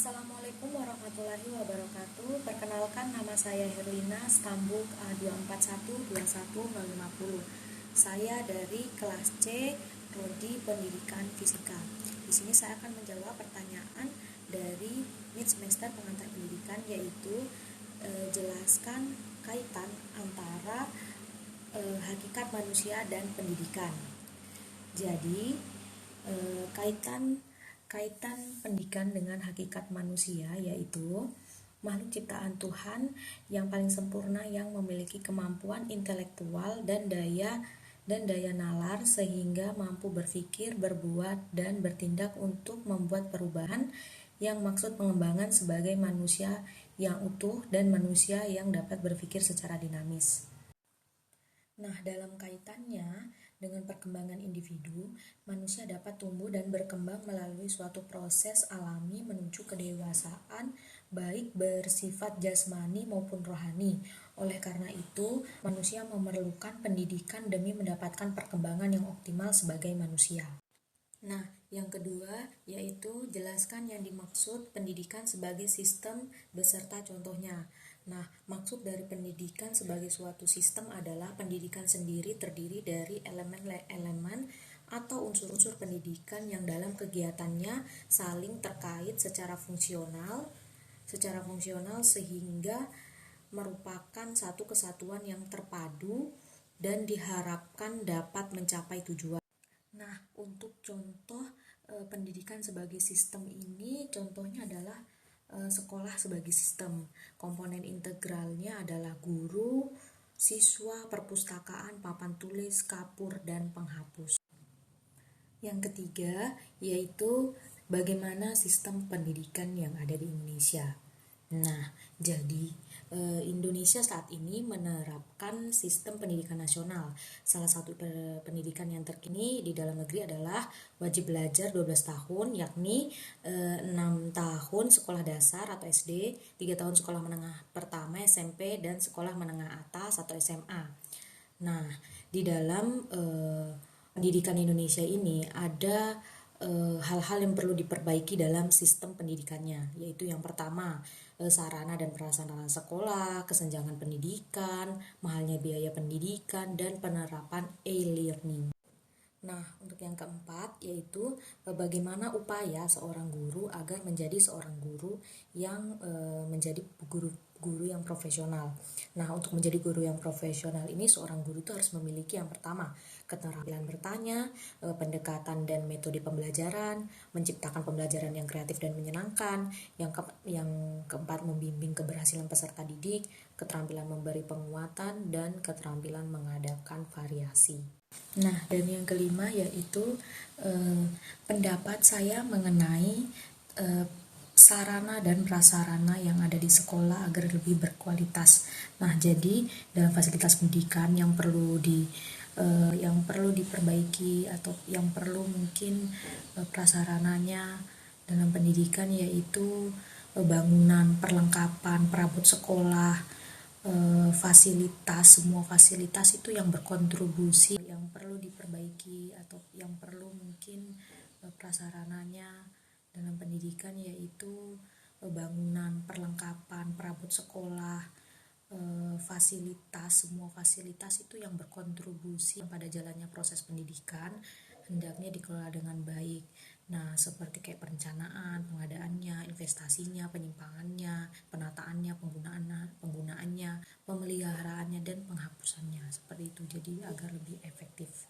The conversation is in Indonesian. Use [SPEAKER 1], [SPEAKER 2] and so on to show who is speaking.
[SPEAKER 1] Assalamualaikum warahmatullahi wabarakatuh. Perkenalkan, nama saya Herlina Stambuk A24121050. Saya dari kelas C, Prodi Pendidikan Fisika. Di sini saya akan menjawab pertanyaan dari mid semester pengantar pendidikan, yaitu jelaskan kaitan antara hakikat manusia dan pendidikan. Jadi kaitan pendidikan dengan hakikat manusia yaitu makhluk ciptaan Tuhan yang paling sempurna, yang memiliki kemampuan intelektual dan daya nalar sehingga mampu berpikir, berbuat, dan bertindak untuk membuat perubahan yang maksud pengembangan sebagai manusia yang utuh dan manusia yang dapat berpikir secara dinamis. Nah, dalam kaitannya dengan perkembangan individu, manusia dapat tumbuh dan berkembang melalui suatu proses alami menuju kedewasaan, baik bersifat jasmani maupun rohani. Oleh karena itu, manusia memerlukan pendidikan demi mendapatkan perkembangan yang optimal sebagai manusia. Nah, yang kedua yaitu jelaskan yang dimaksud pendidikan sebagai sistem beserta contohnya. Nah, maksud dari pendidikan sebagai suatu sistem adalah pendidikan sendiri terdiri dari elemen-elemen atau unsur-unsur pendidikan yang dalam kegiatannya saling terkait secara fungsional sehingga merupakan satu kesatuan yang terpadu dan diharapkan dapat mencapai tujuan. Nah, untuk contoh pendidikan sebagai sistem ini, contohnya adalah sekolah sebagai sistem. Komponen integralnya adalah guru, siswa, perpustakaan, papan tulis, kapur, dan penghapus. Yang ketiga yaitu bagaimana sistem pendidikan yang ada di Indonesia. Nah, jadi Indonesia saat ini menerapkan sistem pendidikan nasional. Salah satu pendidikan yang terkini di dalam negeri adalah wajib belajar 12 tahun, yakni 6 tahun sekolah dasar atau SD, 3 tahun sekolah menengah pertama SMP, dan sekolah menengah atas atau SMA. Nah, di dalam pendidikan Indonesia ini ada hal-hal yang perlu diperbaiki dalam sistem pendidikannya, yaitu yang pertama, sarana dan prasarana sekolah, kesenjangan pendidikan, mahalnya biaya pendidikan, dan penerapan e-learning. Nah, untuk yang keempat yaitu bagaimana upaya seorang guru agar menjadi seorang guru yang menjadi guru yang profesional. Nah, untuk menjadi guru yang profesional ini, seorang guru itu harus memiliki yang pertama, keterampilan bertanya, pendekatan dan metode pembelajaran, menciptakan pembelajaran yang kreatif dan menyenangkan. Yang keempat, membimbing keberhasilan peserta didik, keterampilan memberi penguatan, dan keterampilan mengadakan variasi. Nah, dan yang kelima yaitu pendapat saya mengenai sarana dan prasarana yang ada di sekolah agar lebih berkualitas. Nah, jadi dalam fasilitas pendidikan yang perlu diperbaiki atau yang perlu mungkin prasarananya dalam pendidikan yaitu bangunan, perlengkapan, perabot sekolah, semua fasilitas itu yang berkontribusi, yang perlu diperbaiki atau yang perlu mungkin prasarananya dalam pendidikan yaitu bangunan, perlengkapan, perabot sekolah, semua fasilitas itu yang berkontribusi pada jalannya proses pendidikan hendaknya dikelola dengan baik. Nah, seperti kayak perencanaan, pengadaannya, investasinya, penyimpangannya, penataannya, penggunaannya, pemeliharaannya, dan penghapusannya. Seperti itu, jadi agar lebih efektif.